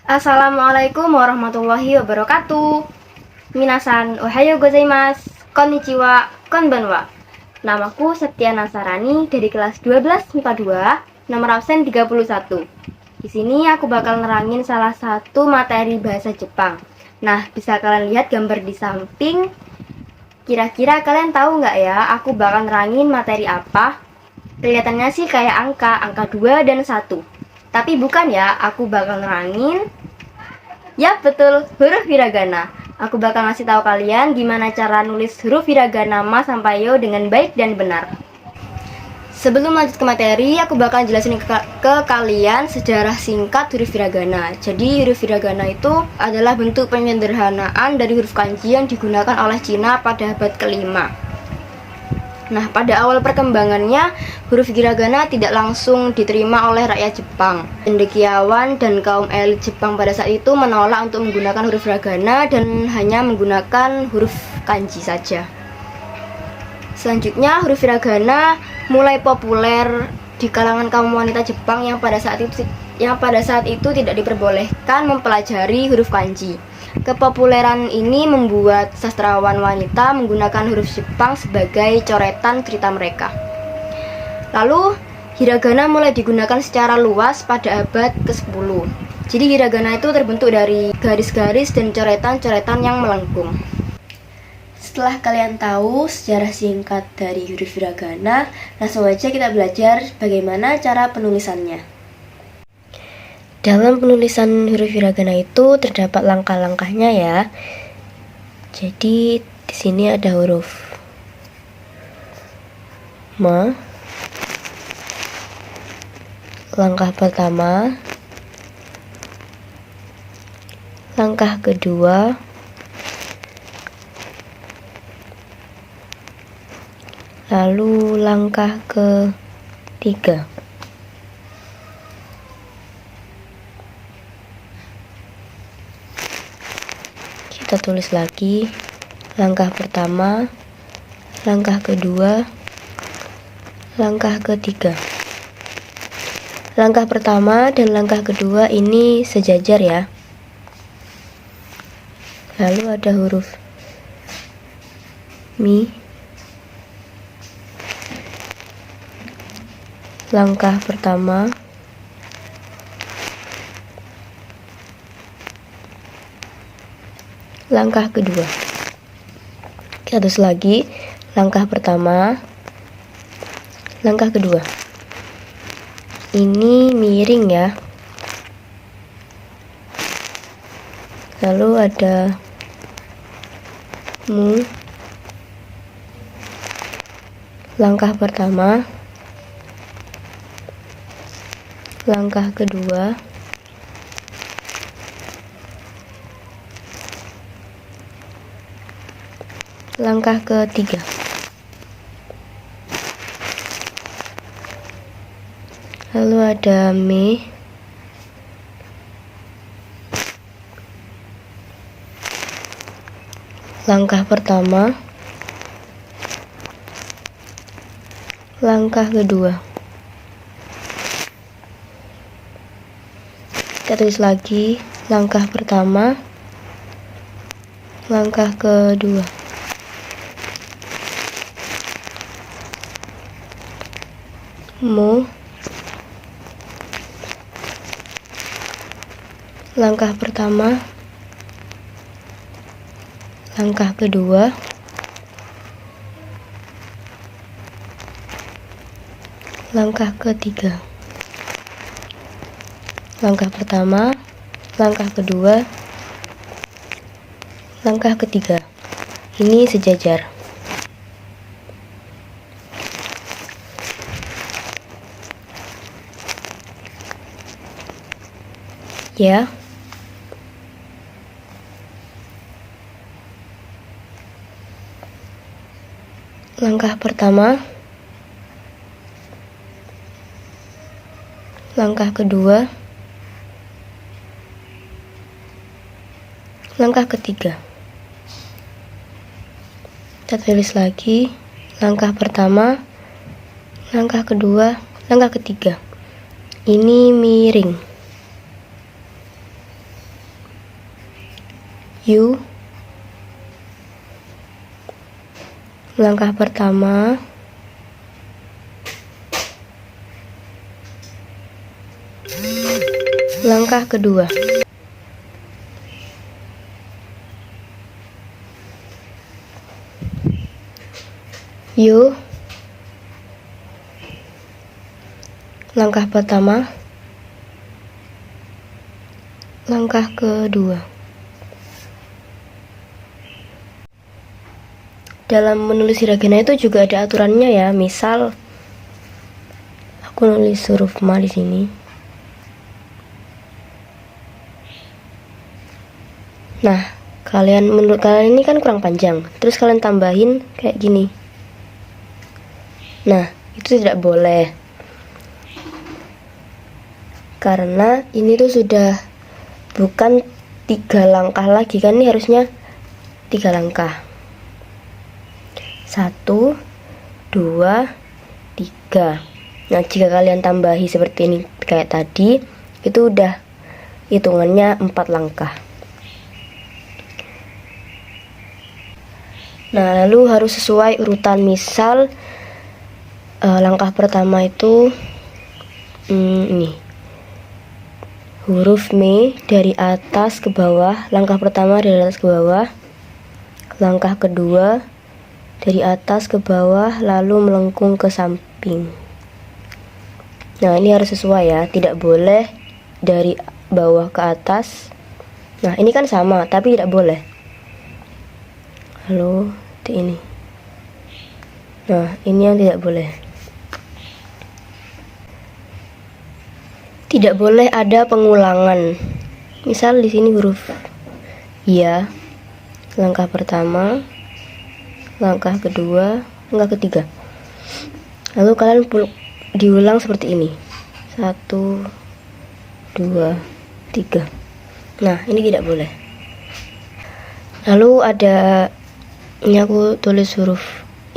Assalamualaikum warahmatullahi wabarakatuh. Minasan, ohayo gozaimasu, konnichiwa, konbanwa. Namaku Septia Nasarani dari kelas 12 MIPA 2, nomor absen 31. Di sini aku bakal nerangin salah satu materi bahasa Jepang. Nah, bisa kalian lihat gambar di samping. Kira-kira kalian tahu nggak ya, aku bakal nerangin materi apa? Kelihatannya sih kayak angka 2 dan 1. Tapi bukan ya, aku bakal nerangin. Ya betul, huruf hiragana. Aku bakal ngasih tahu kalian gimana cara nulis huruf hiragana ma sampai yo dengan baik dan benar. Sebelum lanjut ke materi, aku bakal jelasin ke kalian sejarah singkat huruf hiragana. Jadi huruf hiragana itu adalah bentuk penyederhanaan dari huruf kanji yang digunakan oleh Cina pada abad ke-5. Nah, pada awal perkembangannya, huruf hiragana tidak langsung diterima oleh rakyat Jepang. Cendekiawan dan kaum elit Jepang pada saat itu menolak untuk menggunakan huruf hiragana dan hanya menggunakan huruf kanji saja. Selanjutnya, huruf hiragana mulai populer di kalangan kaum wanita Jepang yang pada saat itu tidak diperbolehkan mempelajari huruf kanji. Kepopuleran ini membuat sastrawan wanita menggunakan huruf Jepang sebagai coretan cerita mereka. Lalu, hiragana mulai digunakan secara luas pada abad ke-10. Jadi hiragana itu terbentuk dari garis-garis dan coretan-coretan yang melengkung. Setelah kalian tahu sejarah singkat dari huruf hiragana, langsung aja kita belajar bagaimana cara penulisannya. Dalam penulisan huruf hiragana itu terdapat langkah-langkahnya ya. Jadi di sini ada huruf ma. Langkah pertama. Langkah kedua. Lalu langkah ketiga. Kita tulis lagi langkah pertama, langkah kedua, langkah ketiga. Langkah pertama dan langkah kedua ini sejajar ya. Lalu ada huruf mi. Langkah pertama, langkah kedua. Kita terus lagi langkah pertama, langkah kedua. Ini miring ya. Lalu ada mu. Langkah pertama, langkah kedua, langkah ketiga. Lalu ada me. Langkah pertama, langkah kedua. Kita tulis lagi langkah pertama, langkah kedua. Mu. Langkah pertama, langkah kedua, langkah ketiga. Langkah pertama, langkah kedua, langkah ketiga. Ini sejajar. Ya. Langkah pertama, langkah kedua, langkah ketiga. Kita tulis lagi langkah pertama, langkah kedua, langkah ketiga. Ini miring. U. Langkah pertama. Langkah kedua. U. Langkah pertama. Langkah kedua. Dalam menulis hiragana itu juga ada aturannya ya. Misal aku nulis huruf ma di sini. Nah, menurut kalian ini kan kurang panjang. Terus kalian tambahin kayak gini. Nah, itu tidak boleh. Karena ini tuh sudah bukan 3 langkah lagi kan, ini harusnya 3 langkah. 1, 2, 3. Nah, jika kalian tambahi seperti ini kayak tadi, itu udah hitungannya 4 langkah. Nah, lalu harus sesuai urutan. Misal langkah pertama itu ini huruf me dari atas ke bawah. Langkah pertama dari atas ke bawah. Langkah kedua dari atas ke bawah lalu melengkung ke samping. Nah, ini harus sesuai ya, tidak boleh dari bawah ke atas. Nah, ini kan sama tapi tidak boleh. Lalu ini. Nah, ini yang tidak boleh. Tidak boleh ada pengulangan. Misal di sini huruf ya, langkah pertama, langkah kedua, langkah ketiga. Lalu kalian diulang seperti ini. 1, 2, 3. Nah, ini tidak boleh. Lalu ini aku tulis huruf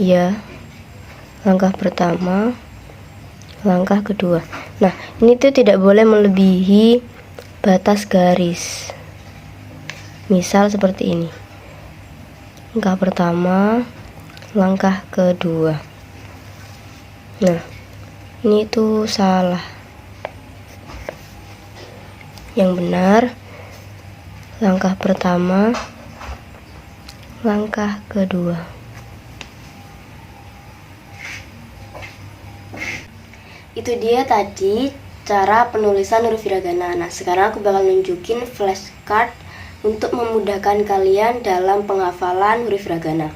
ya, langkah pertama, langkah kedua. Nah, ini tuh tidak boleh melebihi batas garis. Misal seperti ini. Langkah pertama, langkah kedua. Nah, ini tuh salah. Yang benar, langkah pertama, langkah kedua. Itu dia tadi cara penulisan huruf hiragana. Nah, sekarang aku bakal nunjukin flashcard untuk memudahkan kalian dalam penghafalan huruf hiragana.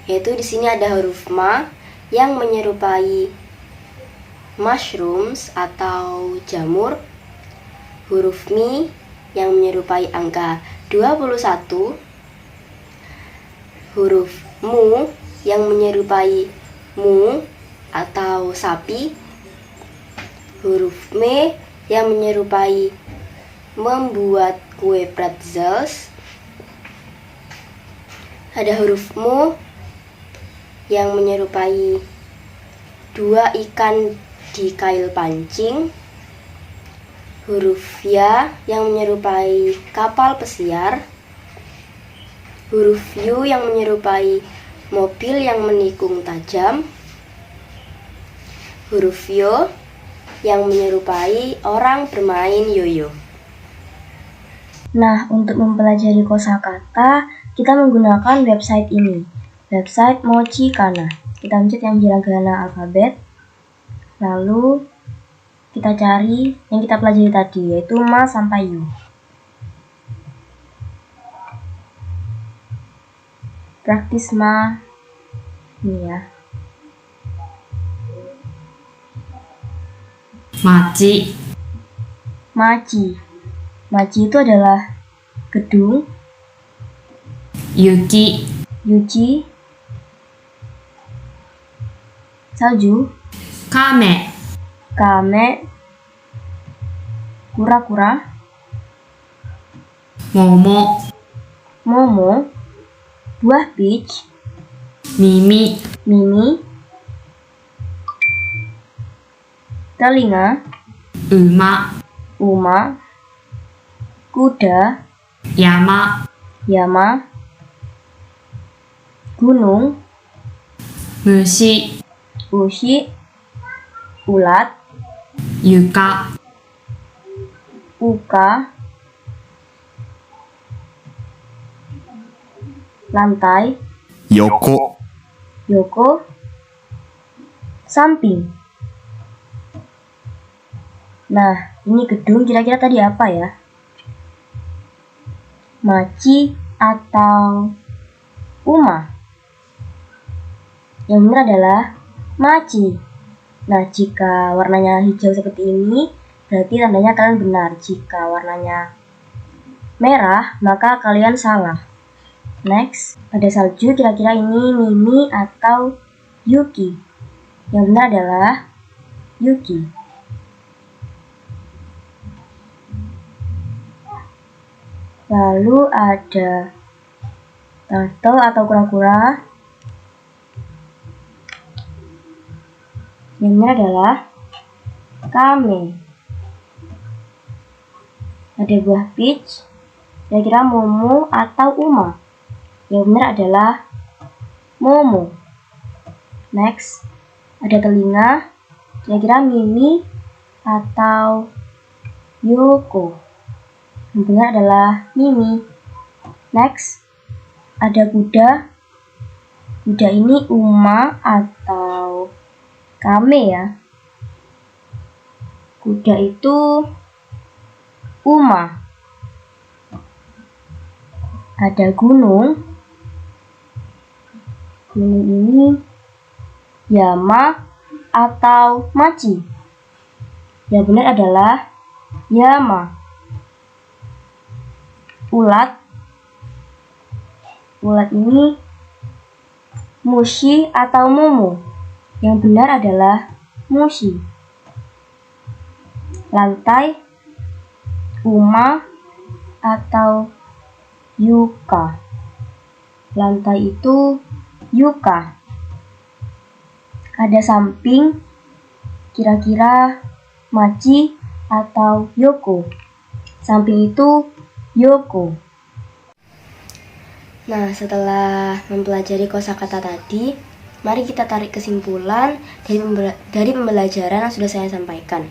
Yaitu di sini ada huruf ma yang menyerupai mushrooms atau jamur. Huruf mi yang menyerupai angka 21. Huruf mu yang menyerupai mu atau sapi. Huruf me yang menyerupai membuat kue pretzels. Ada huruf mu yang menyerupai 2 ikan di kail pancing. Huruf ya yang menyerupai kapal pesiar. Huruf yu yang menyerupai mobil yang menikung tajam. Huruf yo yang menyerupai orang bermain yoyo. Nah, untuk mempelajari kosakata, kita menggunakan website ini, website Mochi Kana. Kita pencet yang hiragana alfabet, lalu kita cari yang kita pelajari tadi, yaitu ma sampai yu. Praktis ma, ini ya. Maci. Maci. Maci itu adalah gedung. Yuki. Yuki. Salju. Kame. Kame. Kura-kura. Momo. Momo. Buah peach. Mimi. Mimi. Telinga. Uma. Uma. Kuda. Yama. Yama, gunung, 虫、 ushi, ulat, 床、 uka, lantai, 横、 yoko, samping. Nah, ini gedung kira-kira tadi apa ya? Maci atau uma? Yang benar adalah maci. Nah, jika warnanya hijau seperti ini, berarti tandanya kalian benar. Jika warnanya merah, maka kalian salah. Next, ada salju, kira-kira ini Mimi atau Yuki? Yang benar adalah Yuki. Lalu ada turtle atau kura-kura. Yang benar adalah kame. Ada buah peach, kira-kira momo atau uma? Yang benar adalah momo. Next, ada telinga, kira-kira Mimi atau Yoko? Yang benar adalah Mimi. Next, ada kuda. Kuda ini uma atau kame ya? Kuda itu uma. Ada gunung. Gunung ini Yama atau Maci? Yang benar adalah Yama. Ulat. Ulat ini Mushi atau Momo? Yang benar adalah Mushi. Lantai Uma atau Yuka? Lantai itu Yuka. Ada samping, kira-kira Maci atau Yoko? Samping itu Yoko. Nah, setelah mempelajari kosakata tadi, mari kita tarik kesimpulan dari pembelajaran yang sudah saya sampaikan.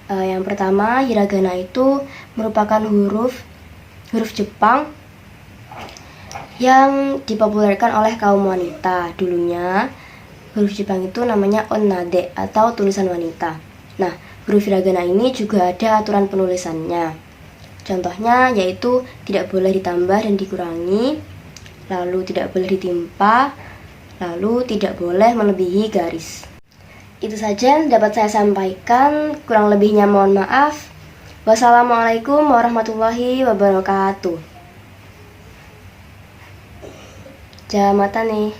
Yang pertama, hiragana itu merupakan huruf Jepang yang dipopulerkan oleh kaum wanita. Dulunya, huruf Jepang itu namanya onnade atau tulisan wanita. Nah, huruf hiragana ini juga ada aturan penulisannya. Contohnya yaitu tidak boleh ditambah dan dikurangi, lalu tidak boleh ditimpa, lalu tidak boleh melebihi garis. Itu saja yang dapat saya sampaikan, kurang lebihnya mohon maaf. Wassalamualaikum warahmatullahi wabarakatuh. Jamatane.